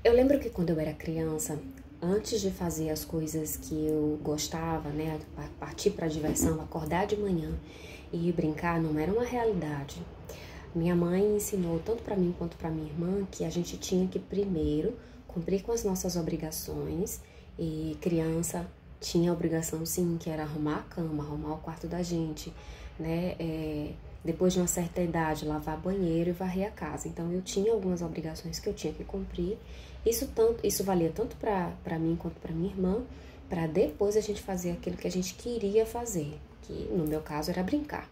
Eu lembro que quando eu era criança, antes de fazer as coisas que eu gostava, né, partir para a diversão, acordar de manhã e ir brincar, não era uma realidade. Minha mãe ensinou tanto para mim quanto para minha irmã que a gente tinha que primeiro cumprir com as nossas obrigações, e criança tinha a obrigação sim, que era arrumar a cama, arrumar o quarto da gente, né? Depois de uma certa idade, lavar banheiro e varrer a casa. Então eu tinha algumas obrigações que eu tinha que cumprir. Isso valia tanto para mim quanto para minha irmã, para depois a gente fazer aquilo que a gente queria fazer, que no meu caso era brincar.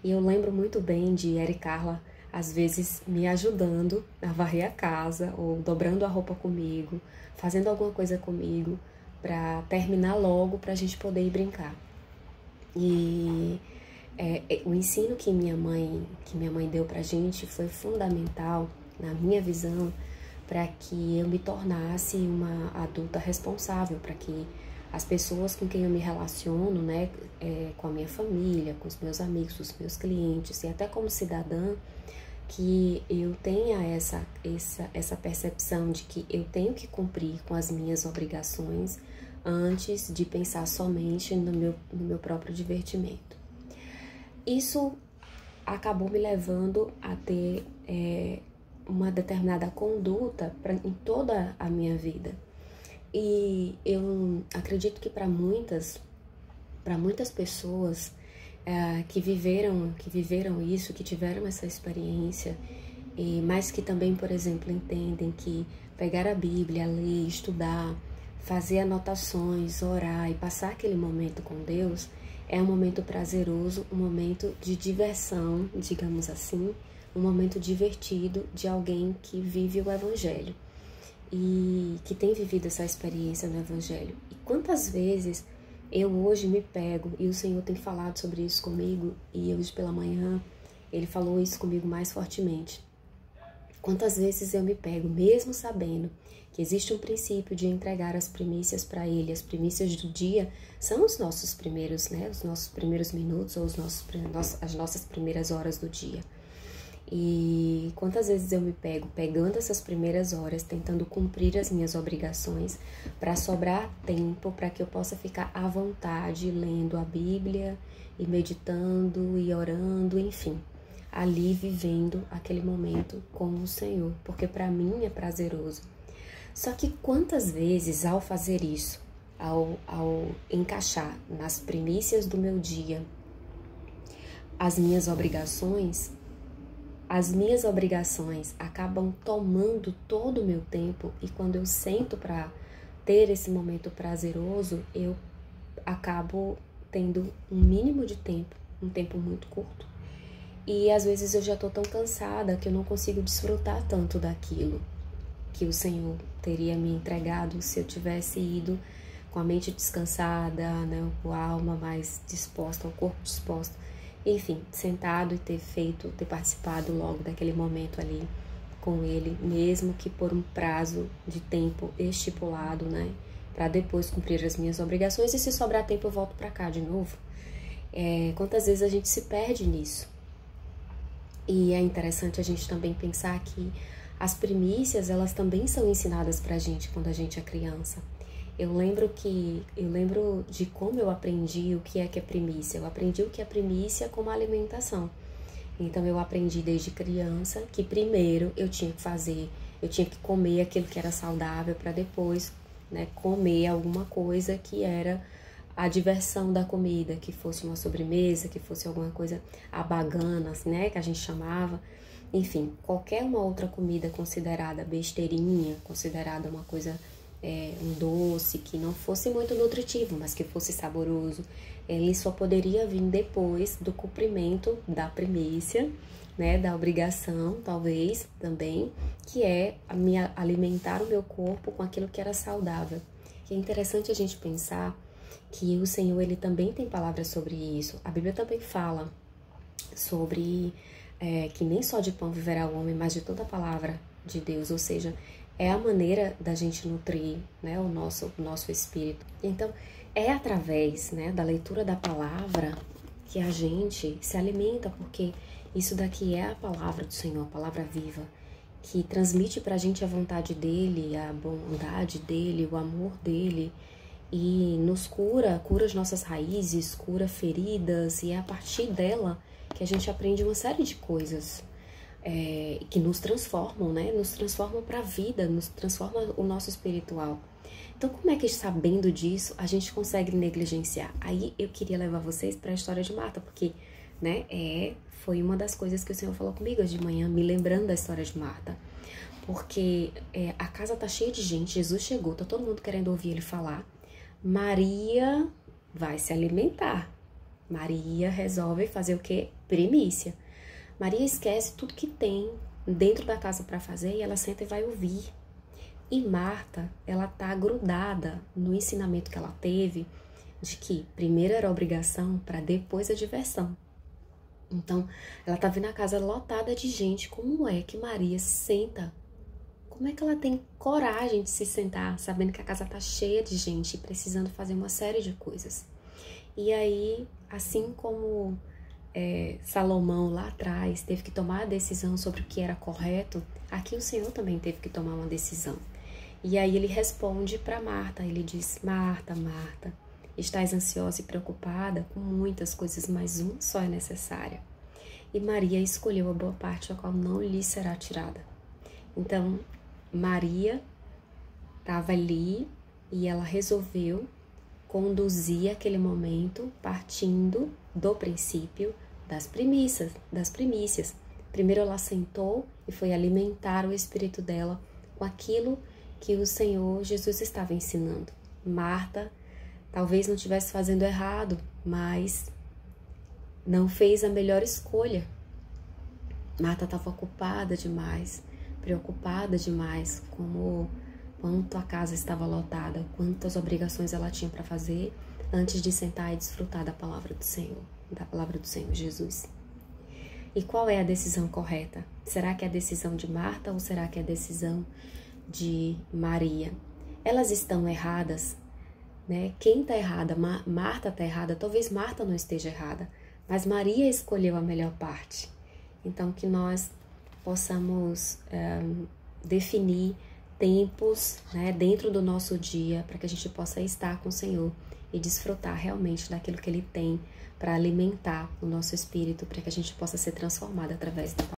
E eu lembro muito bem de Eri Carla, às vezes, me ajudando a varrer a casa, ou dobrando a roupa comigo, fazendo alguma coisa comigo, para terminar logo, para a gente poder ir brincar. E o ensino que minha mãe deu pra gente foi fundamental, na minha visão, para que eu me tornasse uma adulta responsável, para que as pessoas com quem eu me relaciono, né, com a minha família, com os meus amigos, os meus clientes e até como cidadã, que eu tenha essa percepção de que eu tenho que cumprir com as minhas obrigações antes de pensar somente no meu próprio divertimento. Isso acabou me levando a ter uma determinada conduta em toda a minha vida. E eu acredito que para muitas pessoas que viveram isso, que tiveram essa experiência, mas que também, por exemplo, entendem que pegar a Bíblia, ler, estudar, fazer anotações, orar e passar aquele momento com Deus é um momento prazeroso, um momento de diversão, digamos assim, um momento divertido de alguém que vive o Evangelho e que tem vivido essa experiência no Evangelho. E quantas vezes eu hoje me pego, e o Senhor tem falado sobre isso comigo, e hoje pela manhã Ele falou isso comigo mais fortemente. Quantas vezes eu me pego, mesmo sabendo que existe um princípio de entregar as primícias para Ele, as primícias do dia são os nossos primeiros, né, os nossos primeiros minutos ou as nossas primeiras horas do dia. E quantas vezes eu me pego pegando essas primeiras horas, tentando cumprir as minhas obrigações para sobrar tempo para que eu possa ficar à vontade lendo a Bíblia e meditando e orando, enfim, ali vivendo aquele momento com o Senhor, porque para mim é prazeroso. Só que quantas vezes ao fazer isso, ao encaixar nas primícias do meu dia as minhas obrigações acabam tomando todo o meu tempo, e quando eu sento para ter esse momento prazeroso, eu acabo tendo um mínimo de tempo, um tempo muito curto. E às vezes eu já tô tão cansada que eu não consigo desfrutar tanto daquilo que o Senhor teria me entregado se eu tivesse ido com a mente descansada, né, com a alma mais disposta, o corpo disposto. Enfim, sentado e ter participado logo daquele momento ali com Ele, mesmo que por um prazo de tempo estipulado, né? Para depois cumprir as minhas obrigações, e se sobrar tempo eu volto para cá de novo. Quantas vezes a gente se perde nisso? E é interessante a gente também pensar que as primícias, elas também são ensinadas pra gente quando a gente é criança. Eu lembro de como eu aprendi o que é primícia. Eu aprendi o que é primícia como alimentação. Então eu aprendi desde criança que primeiro eu tinha que comer aquilo que era saudável para depois, né, comer alguma coisa que era a diversão da comida, que fosse uma sobremesa, que fosse alguma coisa abagana, né, que a gente chamava. Enfim, qualquer uma outra comida considerada besteirinha, considerada uma coisa, um doce que não fosse muito nutritivo, mas que fosse saboroso, ele só poderia vir depois do cumprimento da primícia, né, da obrigação, talvez, também, que é alimentar o meu corpo com aquilo que era saudável. E é interessante a gente pensar que o Senhor, Ele também tem palavras sobre isso. A Bíblia também fala sobre que nem só de pão viverá o homem, mas de toda a palavra de Deus, ou seja, é a maneira da gente nutrir, né, o nosso espírito. Então, é através, né, da leitura da palavra que a gente se alimenta, porque isso daqui é a palavra do Senhor, a palavra viva. que transmite pra gente a vontade dele, a bondade dele, o amor dele, e nos cura as nossas raízes, cura feridas, e é a partir dela que a gente aprende uma série de coisas que nos transformam, né? Nos transformam para a vida, nos transforma o nosso espiritual. Então, como é que sabendo disso a gente consegue negligenciar? Aí eu queria levar vocês para a história de Marta, porque, né, foi uma das coisas que o Senhor falou comigo hoje de manhã, me lembrando da história de Marta. Porque a casa tá cheia de gente, Jesus chegou, tá todo mundo querendo ouvir ele falar. Maria vai se alimentar. Maria resolve fazer o quê? Primícia. Maria esquece tudo que tem dentro da casa para fazer e ela senta e vai ouvir. E Marta, ela tá grudada no ensinamento que ela teve de que primeiro era a obrigação para depois a diversão. Então, ela tá vendo a casa lotada de gente. Como é que Maria se senta? Como é que ela tem coragem de se sentar, sabendo que a casa tá cheia de gente e precisando fazer uma série de coisas? E aí, assim como Salomão lá atrás teve que tomar a decisão sobre o que era correto, aqui o Senhor também teve que tomar uma decisão. E aí ele responde para Marta, ele diz: Marta, Marta, estás ansiosa e preocupada com muitas coisas, mas uma só é necessária. E Maria escolheu a boa parte, a qual não lhe será tirada. Então, Maria estava ali e ela resolveu conduzir aquele momento partindo do princípio das primícias. Primeiro ela sentou e foi alimentar o espírito dela com aquilo que o Senhor Jesus estava ensinando. Marta talvez não estivesse fazendo errado, mas não fez a melhor escolha. Marta estava ocupada demais, preocupada demais, quanto a casa estava lotada, quantas obrigações ela tinha para fazer antes de sentar e desfrutar da palavra do Senhor Jesus. E qual é a decisão correta? Será que é a decisão de Marta ou será que é a decisão de Maria? Elas estão erradas, né? Quem está errada? Marta está errada. Talvez Marta não esteja errada, mas Maria escolheu a melhor parte. Então, que nós possamos definir tempos, né, dentro do nosso dia, para que a gente possa estar com o Senhor e desfrutar realmente daquilo que Ele tem para alimentar o nosso espírito, para que a gente possa ser transformado através da palavra.